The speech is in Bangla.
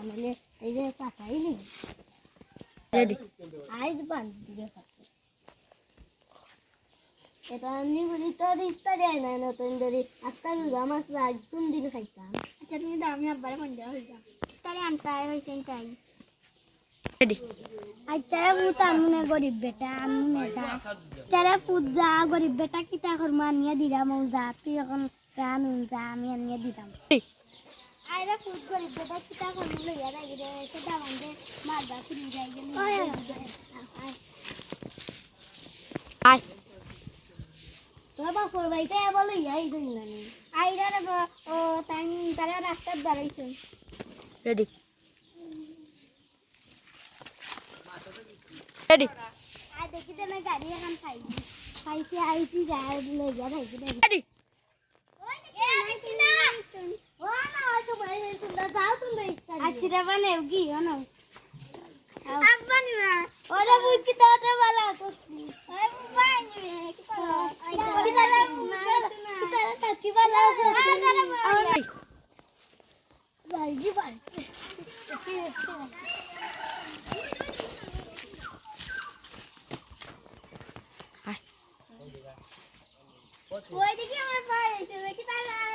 মানে এই যে পাঠাইনি রেডি আইজ বান্ধ দিয়ে খাচ্ছে এটা আমি বলি তোর ইস্তা দেয় না নতুন ধরে আস্তা রুগা মাছ লাগ কোন দিন খাইতাম আচ্ছা তুমি দাও আমি আব্বারে ফোন দেওয়া হইতাম তাহলে আনতাই হয়েছে তাই রেডি আচ্ছা ভূত আমনে গরিব বেটা আমনে তা চারা পূজা গরিব বেটা কিতা করমা নিয়ে দিলাম যা তুই এখন প্রাণ যা আমি নিয়ে দিতাম আইরা ফুট গরিব বেটা কিতা করমু লইয়া রাখি রে সেটা মানে মারবা ফিরি যাই গেল আয় তোর বাপর বাড়িতে আবার লইয়া আইছ না আইরা রে ও টাইম তারা রাস্তার দাঁড়াইছে রেডি রেডি আর দেখি না গাড়ি এখন খাইছি আইছি গাড়ি লইয়া রাখি রে রেডি আচ্ছা মানে কি হনো আব্বানি না ওরে বুঝকি তো ওরে বালা করছি ওরে বানি কি করো ওরে দাদা না কি বালা ভাই জি ভাই ওই দেখি আমার ভাই কি তারা